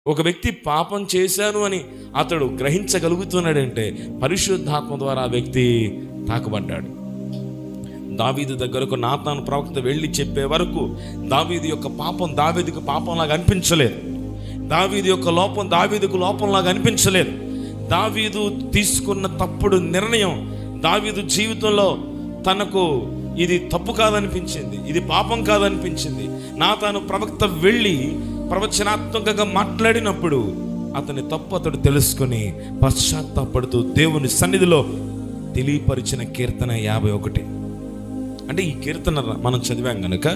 ఒక వ్యక్తి పాపం చేశాను అని అతడు గ్రహించగలుగుతున్నాడంటే పరిశుద్ధాత్మ ద్వారా ఆ వ్యక్తి తాకబడ్డాడు. దావీదు దగ్గరకు నాతాను ప్రవక్త వెళ్ళి చెప్పే వరకు దావీదు యొక్క పాపం దావీదుకు పాపంలాగా అనిపించలేదు. దావీదు యొక్క లోపం దావీదుకు లోపంలాగా అనిపించలేదు. దావీదు తీసుకున్న తప్పుడు నిర్ణయం దావీదు జీవితంలో తనకు ఇది తప్పు కాదనిపించింది, ఇది పాపం కాదనిపించింది. నాతాను ప్రవక్త వెళ్ళి ప్రవచనాత్మకంగా మాట్లాడినప్పుడు అతని తప్పు అతడు తెలుసుకుని పశ్చాత్తాపడుతూ దేవుని సన్నిధిలో తెలియపరిచిన కీర్తన 51. అంటే ఈ కీర్తన మనం చదివాం కనుక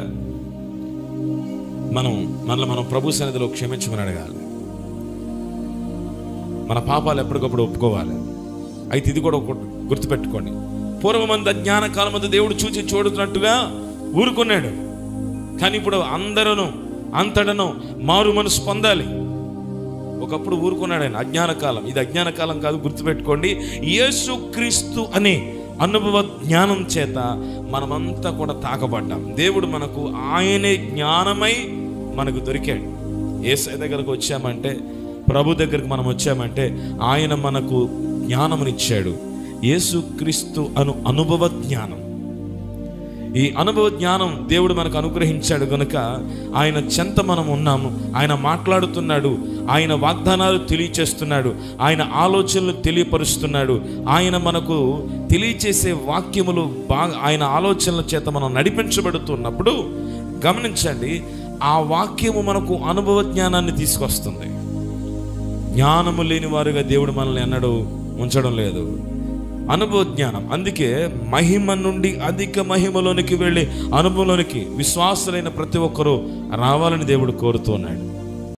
మనం ప్రభు సన్నిధిలో క్షమించమని అడగాలి. మన పాపాలు ఎప్పటికప్పుడు ఒప్పుకోవాలి. అయితే ఇది కూడా గుర్తుపెట్టుకోండి, పూర్వమంది అజ్ఞాన కాలమందు దేవుడు చూసి చూడుతున్నట్టుగా ఊరుకున్నాడు. కానీ ఇప్పుడు అంతటను మారు మనసు పొందాలి. ఒకప్పుడు ఊరుకున్నాడు ఆయన, అజ్ఞాన కాలం. ఇది అజ్ఞాన కాలం కాదు, గుర్తుపెట్టుకోండి. యేసుక్రీస్తు అనే అనుభవ జ్ఞానం చేత మనమంతా కూడా తాకబడ్డాం. దేవుడు మనకు ఆయనే జ్ఞానమై మనకు దొరికాడు. యేసయ్య దగ్గరకు వచ్చామంటే, ప్రభు దగ్గరకు మనం వచ్చామంటే ఆయన మనకు జ్ఞానమునిచ్చాడు. యేసుక్రీస్తు అనుభవ జ్ఞానం. ఈ అనుభవ జ్ఞానం దేవుడు మనకు అనుగ్రహించాడు కనుక ఆయన చెంత మనం ఉన్నాము. ఆయన మాట్లాడుతున్నాడు, ఆయన వాగ్దానాలు తెలియచేస్తున్నాడు, ఆయన ఆలోచనలు తెలియపరుస్తున్నాడు. ఆయన మనకు తెలియచేసే వాక్యములు ఆయన ఆలోచనల చేత మనం నడిపించబడుతున్నప్పుడు గమనించండి, ఆ వాక్యము మనకు అనుభవ జ్ఞానాన్ని తీసుకొస్తుంది. జ్ఞానము లేని వారుగా దేవుడు మనల్ని ఎన్నడూ ఉంచడం లేదు. అనుభవ జ్ఞానం. అందుకే మహిమ నుండి అధిక మహిమలోనికి వెళ్ళి అనుభవంలోనికి విశ్వాసులైన ప్రతి ఒక్కరూ రావాలని దేవుడు కోరుతున్నాడు.